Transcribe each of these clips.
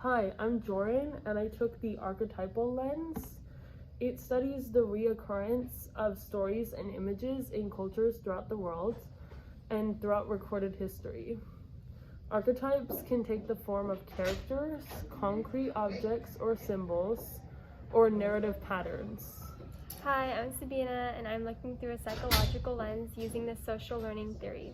Hi, I'm Joran, and I took the archetypal lens. It studies the reoccurrence of stories and images in cultures throughout the world and throughout recorded history. Archetypes can take the form of characters, concrete objects or symbols, or narrative patterns. Hi, I'm Sabina, and I'm looking through a psychological lens using the social learning theory.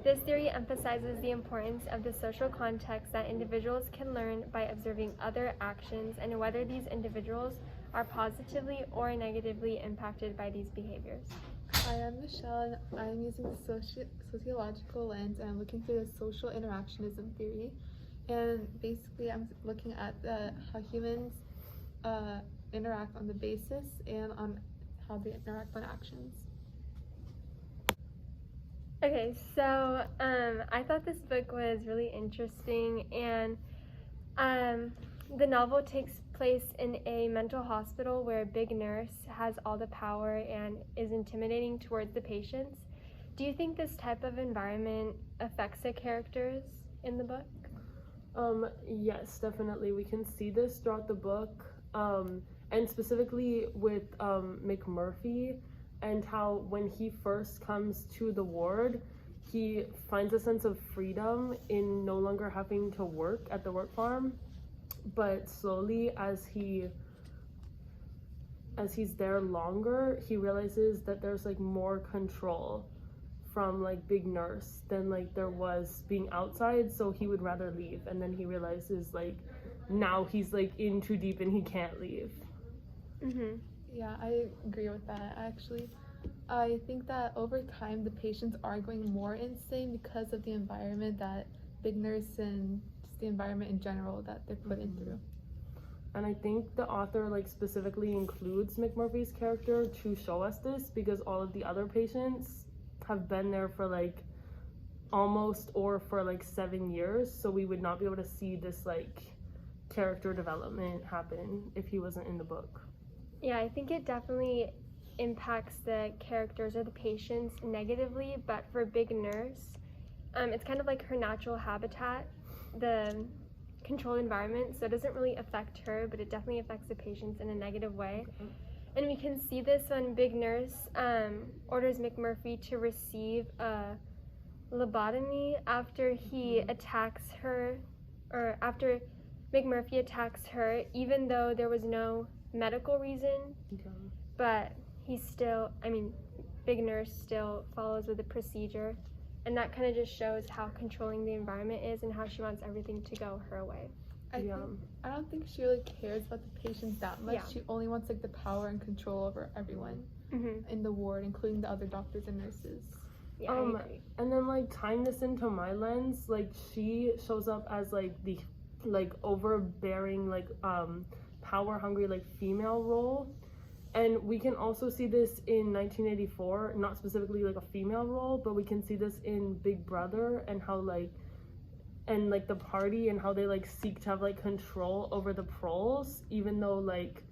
This theory emphasizes the importance of the social context that individuals can learn by observing other actions and whether these individuals are positively or negatively impacted by these behaviors. Hi, I'm Michelle, and I'm using the sociological lens, and I'm looking through the social interactionism theory. And basically, I'm looking at how humans interact on the basis and on how they interact on actions. Okay, so I thought this book was really interesting, and the novel takes place in a mental hospital where a big nurse has all the power and is intimidating towards the patients. Do you think this type of environment affects the characters in the book? Yes, definitely. We can see this throughout the book, and specifically with McMurphy, and how when he first comes to the ward, he finds a sense of freedom in no longer having to work at the work farm, but slowly as he's there longer, he realizes that there's like more control from like big nurse than like there was being outside, so he would rather leave, and then he realizes like now he's like in too deep and he can't leave. Yeah, I agree with that. Actually, I think that over time the patients are going more insane because of the environment that big nurse and just the environment in general that they're put in through. And I think the author like specifically includes McMurphy's character to show us this because all of the other patients have been there for like almost or for like 7 years, so we would not be able to see this like character development happen if he wasn't in the book. Yeah, I think it definitely impacts the characters or the patients negatively, but for Big Nurse, it's kind of like her natural habitat, the controlled environment, so it doesn't really affect her, but it definitely affects the patients in a negative way. And we can see this when Big Nurse orders McMurphy to receive a lobotomy after he attacks her, or after McMurphy attacks her, even though there was no medical reason, but Big Nurse still follows with the procedure, and that kind of just shows how controlling the environment is and how she wants everything to go her way. I don't think she really cares about the patients that much. She only wants like the power and control over everyone in the ward, including the other doctors and nurses. Yeah, I agree. And then like tying this into my lens, like she shows up as like the like overbearing, like power hungry like female role, and we can also see this in 1984, not specifically like a female role, but we can see this in Big Brother and how like the party and how they like seek to have like control over the proles, even though like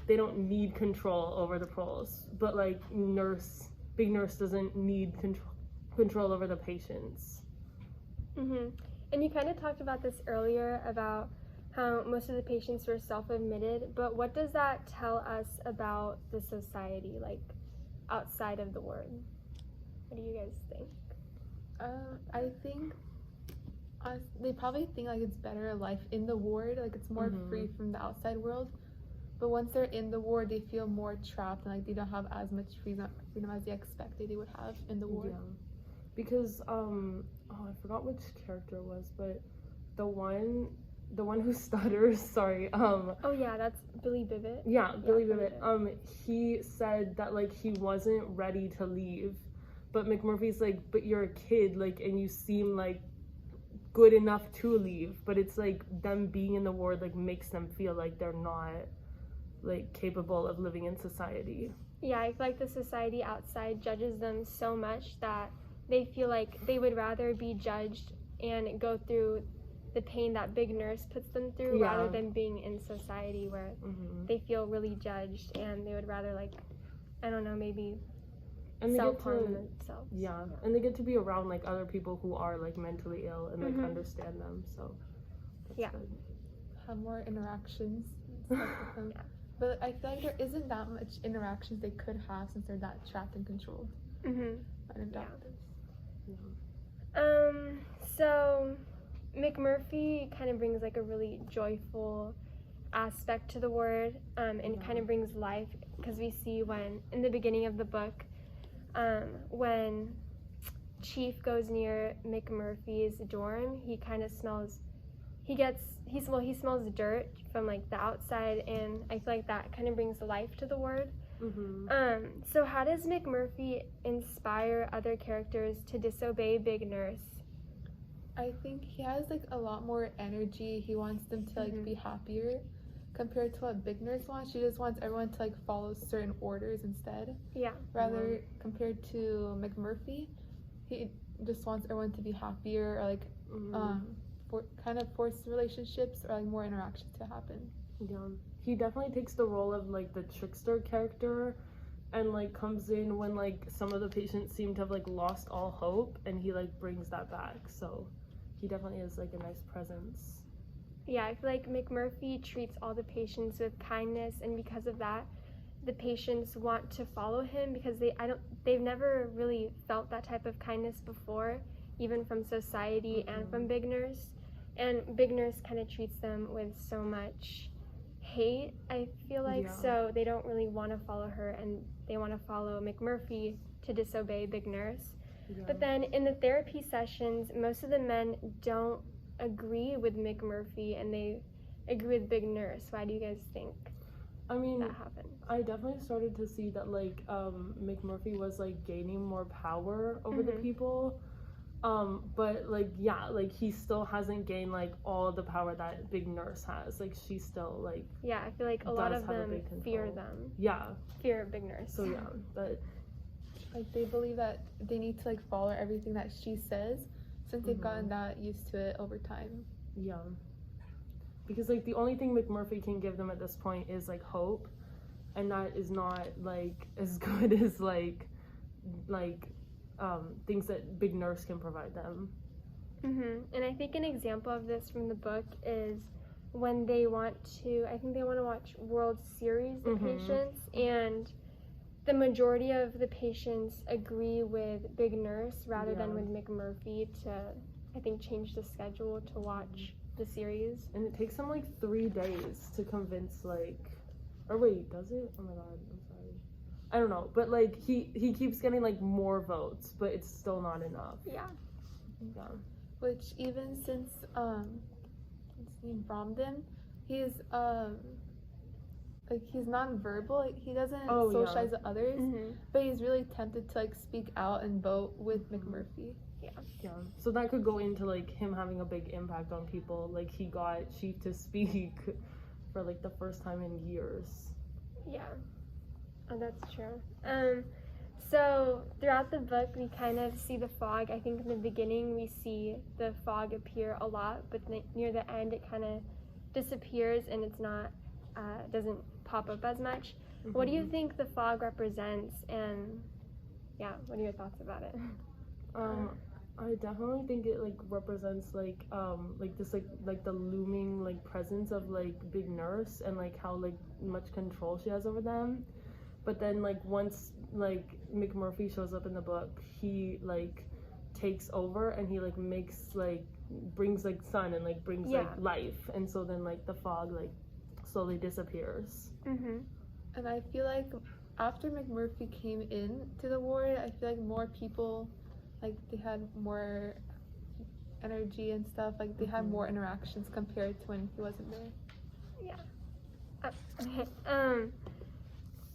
they don't need control over the proles, but like Big Nurse doesn't need control over the patients. And you kind of talked about this earlier about how most of the patients were self-admitted, but what does that tell us about the society, like outside of the ward? What do you guys think? I think they probably think like it's better life in the ward, like it's more free from the outside world. But once they're in the ward, they feel more trapped and like they don't have as much freedom as they expected they would have in the ward. Yeah. Because I forgot which character it was, but the one who stutters, sorry. Oh yeah, that's Billy Bibbit. Yeah, Billy Bibbit. He said that like he wasn't ready to leave, but McMurphy's like, but you're a kid, like, and you seem like good enough to leave. But it's like them being in the ward like makes them feel like they're not like capable of living in society. Yeah, I feel like the society outside judges them so much that they feel like they would rather be judged and go through the pain that Big Nurse puts them through rather than being in society where they feel really judged, and they would rather like, I don't know, maybe self-harm themselves. Yeah, and they get to be around like other people who are like mentally ill and like understand them, so that's good. have more interactions and stuff with them. Yeah. But I feel like there isn't that much interactions they could have since they're that trapped and controlled by the doctors. So McMurphy kind of brings like a really joyful aspect to the ward, and kind of brings life, because we see when in the beginning of the book, when Chief goes near McMurphy's dorm, he kind of smells. He smells dirt from like the outside, and I feel like that kind of brings life to the ward. So how does McMurphy inspire other characters to disobey Big Nurse? I think he has like a lot more energy. He wants them to like be happier compared to what Big Nurse wants. She just wants everyone to like follow certain orders instead. Yeah. Rather compared to McMurphy, he just wants everyone to be happier, or like kind of force relationships or like more interaction to happen. Yeah, he definitely takes the role of like the trickster character, and like comes in when like some of the patients seem to have like lost all hope, and he like brings that back. So he definitely is like a nice presence. Yeah, I feel like McMurphy treats all the patients with kindness, and because of that, the patients want to follow him, because they've never really felt that type of kindness before, even from society and from Big Nurse. And Big Nurse kind of treats them with so much hate, I feel like, so they don't really want to follow her, and they want to follow McMurphy to disobey Big Nurse. But then in the therapy sessions, most of the men don't agree with McMurphy, and they agree with Big Nurse. Why do you guys think I mean, that happened? I definitely started to see that like McMurphy was like gaining more power over the people. But like he still hasn't gained like all the power that Big Nurse has. Like she still like I feel like a lot of them fear them. Fear Big Nurse. So but like they believe that they need to like follow everything that she says, since they've gotten that used to it over time. Yeah. Because like the only thing McMurphy can give them at this point is like hope, and that is not like as good as like things that Big Nurse can provide them. And I think an example of this from the book is when they want to watch World Series, the patients, and the majority of the patients agree with Big Nurse rather than with McMurphy to, I think, change the schedule to watch the series. And it takes them like 3 days to convince or wait, does it? Oh my god, I'm sorry. I don't know, but like he keeps getting like more votes, but it's still not enough. Yeah. Which even since what's his name, Bromden, he's like he's non-verbal. Like, he doesn't socialize with others, but he's really tempted to like speak out and vote with McMurphy. Yeah. So that could go into like him having a big impact on people. Like he got Chief to speak for like the first time in years. Yeah. Oh, that's true. So throughout the book, we kind of see the fog. I think in the beginning we see the fog appear a lot, but near the end it kind of disappears, and it's not doesn't pop up as much. What do you think the fog represents, and what are your thoughts about it? I definitely think it like represents like this like the looming like presence of like Big Nurse, and like how like much control she has over them. But then like once like McMurphy shows up in the book, he like takes over, and he like brings like sun and like brings like life, and so then like the fog like slowly disappears. And I feel like after McMurphy came in to the ward, I feel like more people, like they had more energy and stuff, like they had more interactions compared to when he wasn't there.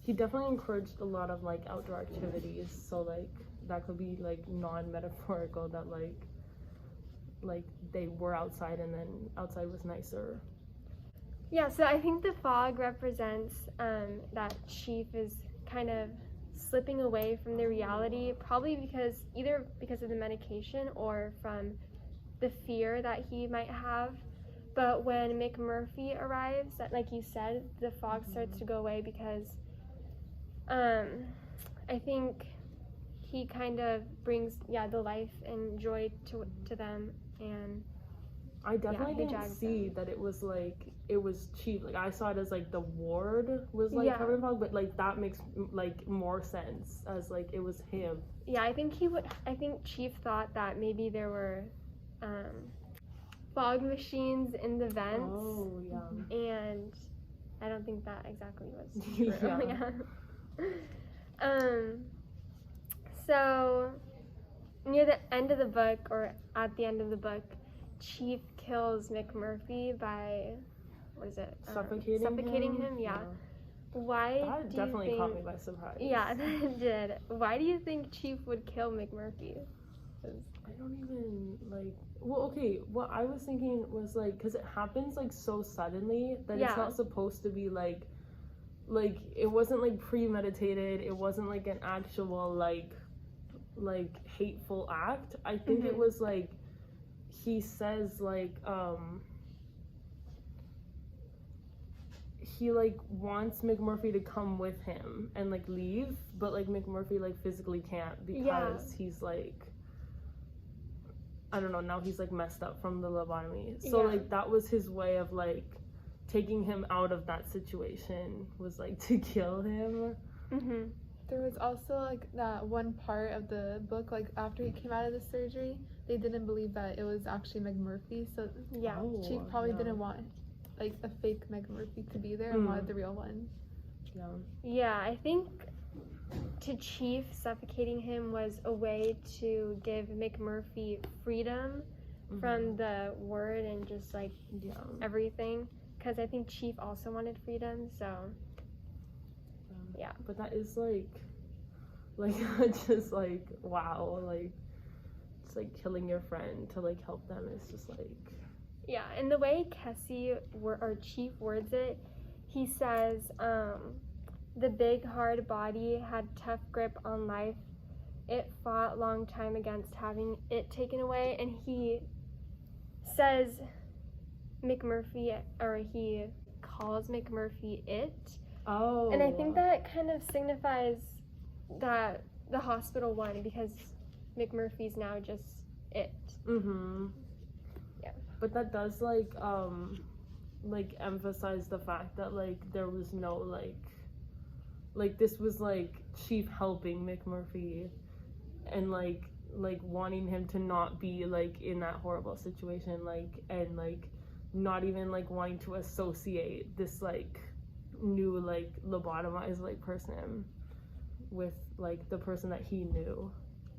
He definitely encouraged a lot of like outdoor activities, so like that could be like non-metaphorical, that like they were outside and then outside was nicer. So I think the fog represents that Chief is kind of slipping away from the reality, probably either because of the medication or from the fear that he might have. But when McMurphy arrives, like you said, the fog starts to go away, because I think he kind of brings the life and joy to them. And I definitely he didn't jags see them. that it was like it was Chief. Like I saw it as like the ward was like Yeah. covered in fog, but like that makes like more sense as like it was him. Yeah, I think Chief thought that maybe there were fog machines in the vents. Oh yeah. And I don't think that exactly was true. Yeah. So near the end of the book, or at the end of the book, Chief kills McMurphy by, what is it? Suffocating him. Yeah. Why That do definitely you caught me think? by surprise. Yeah, that did. Why do you think Chief would kill McMurphy? I don't even like. Well, okay. What I was thinking was like, because it happens like so suddenly that Yeah. it's not supposed to be like it wasn't like premeditated. It wasn't like an actual like hateful act. I think it was like he says like he like wants McMurphy to come with him and like leave, but like McMurphy like physically can't because he's like, I don't know, now he's like messed up from the lobotomy. So like that was his way of like taking him out of that situation, was like to kill him. There was also like that one part of the book, like after he came out of the surgery, they didn't believe that it was actually McMurphy, so Chief probably didn't want like a fake McMurphy to be there and wanted the real one. Yeah, I think to Chief, suffocating him was a way to give McMurphy freedom from the word and just like everything, because I think Chief also wanted freedom, so yeah. But that is like just like wow, like it's like killing your friend to like help them is just like And the way Chief words it, he says the big hard body had tough grip on life. It fought long time against having it taken away, and he says McMurphy, or he calls McMurphy it. And I think that kind of signifies that the hospital won, because McMurphy's now just it. But that does like emphasize the fact that like there was no like this was like Chief helping McMurphy and like wanting him to not be like in that horrible situation, like, and like not even like wanting to associate this like new like lobotomized like person with like the person that he knew.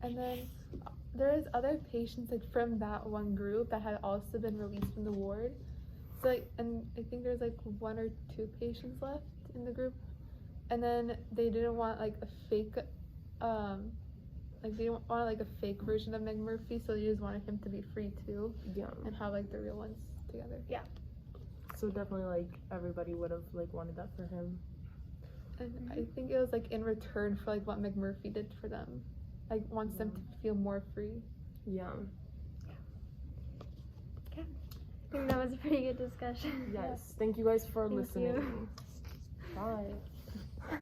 And then there is other patients like from that one group that had also been released from the ward. So like, and I think there's like 1 or 2 patients left in the group, and then they didn't want like a fake like they didn't want like a fake version of McMurphy, so they just wanted him to be free too, and have like the real ones together. So definitely like everybody would have like wanted that for him. And I think it was like in return for like what McMurphy did for them, like wants them to feel more free. I think that was a pretty good discussion. Yes. Thank you guys for Thank listening. you. Bye.